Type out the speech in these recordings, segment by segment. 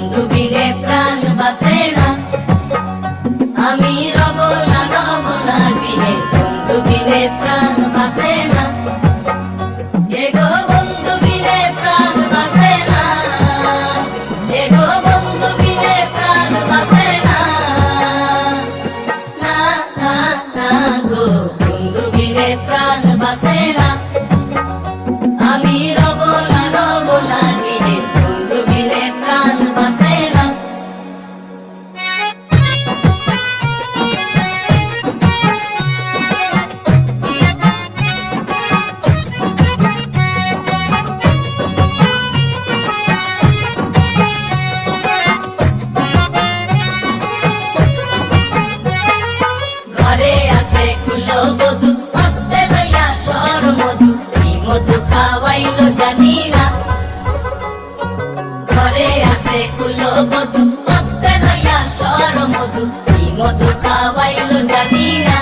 বন্ধু বিনে প্রাণ বাসে না, আমি রব না বিনে, বন্ধু বিনে প্রাণ বাসে না, এগো বন্ধু বিনে প্রাণ বাসে না, এগো বন্ধু বিনে প্রাণ বাসে না, না না না গো বন্ধু বিনে প্রাণ বাসে না, আমি রব না বিনে, বন্ধু বিনে প্রাণ বাসে না। ঘরে আছে কুলো বধু, হস্তে লইয়া সর মধু, কি মধু খাওয়াইলো জানি না। ঘরে আছে কুলো বধু, হস্তে লইয়া সর মধু, কি মধু খাওয়াইলো জানি না,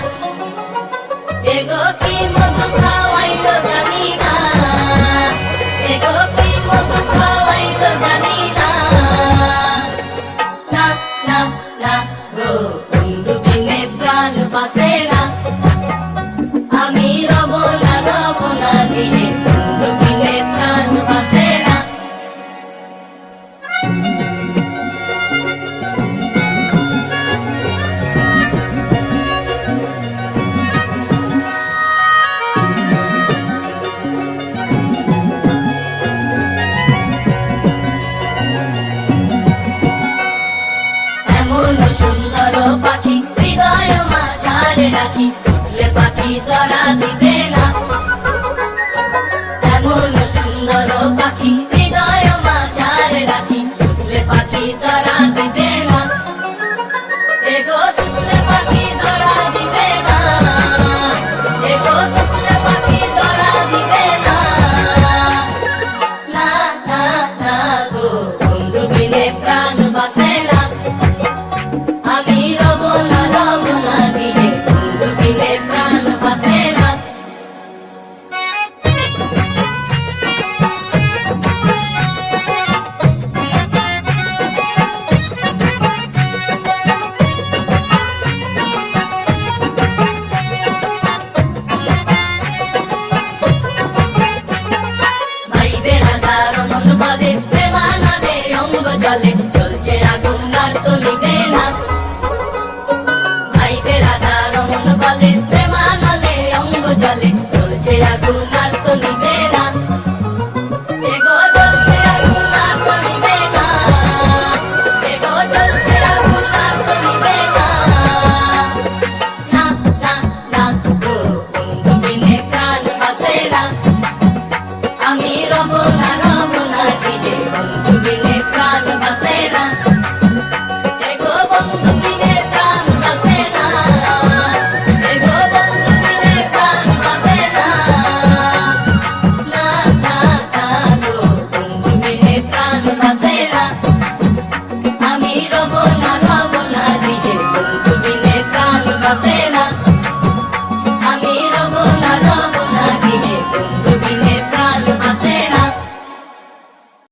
এগো কি মধু খাওয়াইলো জানি না, এগো কি মধু খাওয়াইলো জানি না, না না না গো বন্ধু বিনে প্রাণ বাসে না, আমি রব না বিনে, বন্ধু বিনে প্রাণ বাসে না। এমন সুন্দর পাখি হৃদয় মাঝারে রাখি, ছুটলে পাখি ধরা দিবে না, এমন সুন্দর পাখি হৃদয় মাঝারে রাখি, ছুটলে পাখি ধরা দিবে না, এগো ছুটলে পাখি ধরা দিবে না, এগো ছুটলে পাখি ধরা দিবে না, না না না গো বন্ধু বিনে প্রাণ বাসে না, আমি রব না বিনে, বন্ধু বিনে প্রাণ বাসে না। ভাই বেড়াদার মন বলে, প্রেমানালে অঙ্গ জলে, চলছে আগুন আর তো নিবে না, ভাই বেড়াদার মন বলে, প্রেমানালে অঙ্গ জলে, চলছে আগুন আর তো নিবে না, এগো চলছে আগুন আর তো নিবে না, এগো চলছে আগুন আর তো নিবে না, না না না গো বন্ধু বিনে প্রাণ বাসে না, আমি রব না বিনে, বন্ধু বিনে প্রাণ বাসে না, এগো বন্ধু বিনে প্রাণ বাসে না, এগো বন্ধু বিনে প্রাণ বাসে না, না না না গো বন্ধু বিনে প্রাণ বাসে না, আমি রব না বিনে, বন্ধু বিনে প্রাণ বাসে